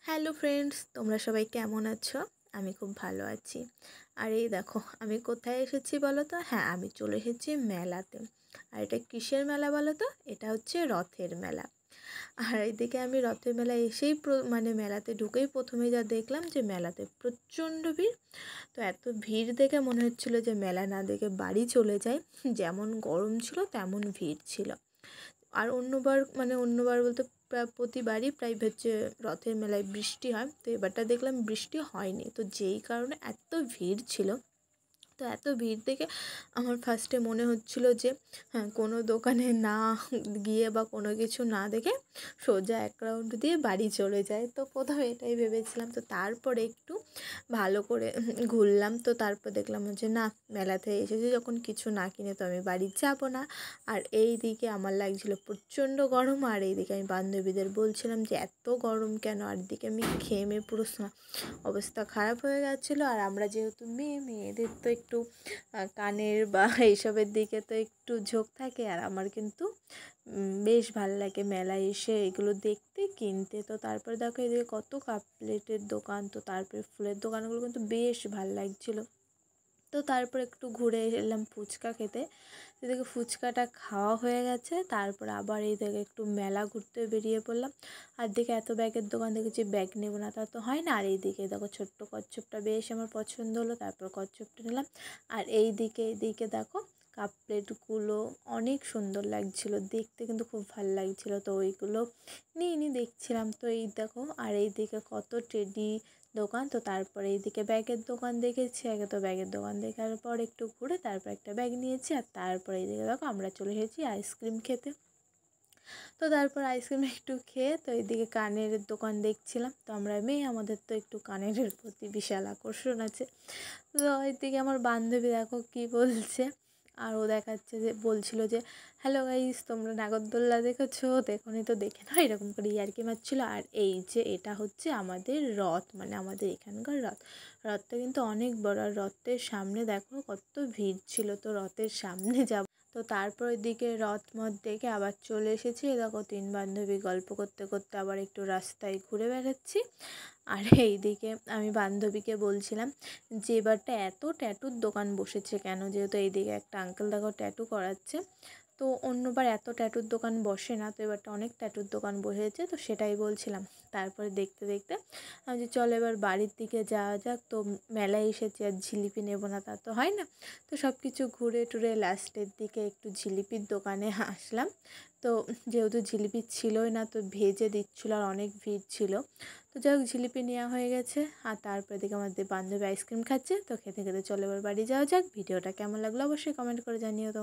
Hello friends, তোমরা সবাই কেমন আছো? আমি খুব ভালো আছি। আর এই দেখো আমি কোথায় এসেছি বলো তো? হ্যাঁ, আমি চলে এসেছি মেলাতে। আর এটা কিসের মেলা বলো তো? এটা হচ্ছে রথের মেলা। আর এইদিকে আমি রথের মেলায় এসেই মানে মেলাতে ঢুকেই প্রথমে যা দেখলাম যে মেলাতে প্রচণ্ড ভিড়। তো এত ভিড় দেখে মনে হচ্ছিলো যে মেলা না দেখে বাড়ি চলে যাই। যেমন গরম ছিল তেমন ভিড় ছিল। আর অন্যবার বলতে প্রতিবারই প্রায় হচ্ছে রথের মেলায় বৃষ্টি হয়, তো এবারটা দেখলাম বৃষ্টি হয়নি, তো যেই কারণে এত ভিড় ছিল। তো এত ভিড় দেখে আমার ফার্স্টে মনে হচ্ছিল যে হ্যাঁ, কোনো দোকানে না গিয়ে বা কোনো কিছু না দেখে সোজা এক রাউন্ড দিয়ে বাড়ি চলে যায়। তো প্রথমে এটাই ভেবেছিলাম। তো তারপরে একটু ভালো করে ঘুরলাম। তো তারপর দেখলাম যে না, মেলাতে এসেছি যখন কিছু না কিনে তো আমি বাড়ি যাব না। আর এই দিকে আমার লাগছিলো প্রচণ্ড গরম, আর এইদিকে আমি বান্ধবীদের বলছিলাম যে এত গরম কেন, আর দিকে আমি ঘেমে পুরো অবস্থা খারাপ হয়ে গেছিলো। আর আমরা যেহেতু মেয়েদের তো একটু কানের বা এইসবের দিকে তো একটু ঝোঁক থাকে, আর আমার কিন্তু বেশ ভালো লাগে মেলায় এসে এগুলো দেখতে কিনতে। তো তারপরে দেখো এদিকে কত কাপ প্লেটের দোকান, তো তারপরে ফুলের দোকানগুলো কিন্তু বেশ ভালো লাগছিলো। তো তারপর একটু ঘুরে এলাম ফুচকা খেতে। এদিকে ফুচকাটা খাওয়া হয়ে গেছে, তারপর আবার এই দিকে একটু মেলা ঘুরতে বেরিয়ে পড়লাম। আর দিকে এত ব্যাগের দোকান দেখেছি, ব্যাগ নেবো না তা তো হয় না। আর এইদিকে দেখো ছোট্ট কচ্ছপটা বেশ আমার পছন্দ হলো, তারপর কচ্ছপটা নিলাম। আর এইদিকে দেখো কাপ প্লেটগুলো অনেক সুন্দর লাগছিলো দেখতে, কিন্তু খুব ভালো লাগছিলো, তো ওইগুলো নিয়ে দেখছিলাম। তো এই দেখো আর এইদিকে কত টেডি দোকান। তো তারপরে এইদিকে ব্যাগের দোকান দেখেছি, আগে তো ব্যাগের দোকান দেখার পর একটু ঘুরে তারপর একটা ব্যাগ নিয়েছি। আর তারপরে এইদিকে দেখো আমরা চলে এসেছি আইসক্রিম খেতে। তো তারপর আইসক্রিম একটু খেয়ে তো এইদিকে কানের দোকান দেখছিলাম। তো আমরা মেয়ে, আমাদের তো একটু কানের প্রতি বিশাল আকর্ষণ আছে। তো এইদিকে আমার বান্ধবী দেখো কী বলছে, আর ও দেখাচ্ছে যে বলছিল যে হ্যালো গাইস, তোমরা নাগরদোল্লা দেখেছো? দেখোনি তো দেখে নাও, এরকম করে ইয়ার্কি মারছিল। আর এই যে এটা হচ্ছে আমাদের রথ, মানে আমাদের এখানকার রথটা কিন্তু অনেক বড়। আর রথের সামনে দেখো কত ভিড় ছিল, তো রথের সামনে যাব। তো তারপর ওইদিকে রথ দেখে আবার চলে এসেছি। দেখো তিন বান্ধবী গল্প করতে করতে আবার একটু রাস্তায় ঘুরে বেড়াচ্ছি। আর এইদিকে আমি বান্ধবীকে বলছিলাম যে এবারটা এত ট্যাটুর দোকান বসেছে কেন, যেহেতু এইদিকে একটা আঙ্কেল দেখো ট্যাটু করাচ্ছে। তো অন্যবার এত ট্যাটুর দোকান বসে না, তো এবারটা অনেক ট্যাটুর দোকান বসেছে, তো সেটাই বলছিলাম। তারপরে দেখতে দেখতে আমি যে চলো এবার বাড়ির দিকে যাওয়া যাক। তো মেলায় এসেছি আর জিলিপি নেবো না তা তো হয় না। তো সব কিছু ঘুরে টুরে লাস্টের দিকে একটু জিলিপির দোকানে আসলাম। তো যেহেতু জিলিপি ছিলই না, তো ভেজে দিচ্ছিলো আর অনেক ভিড় ছিল। তো যাই হোক জিলিপি নেওয়া হয়ে গেছে। আর তারপরে দিকে আমাদের বান্ধবী আইসক্রিম খাচ্ছে। তো খেতে খেতে চলো এবার বাড়ি যাওয়া যাক। ভিডিওটা কেমন লাগলো অবশ্যই কমেন্ট করে জানিও তো।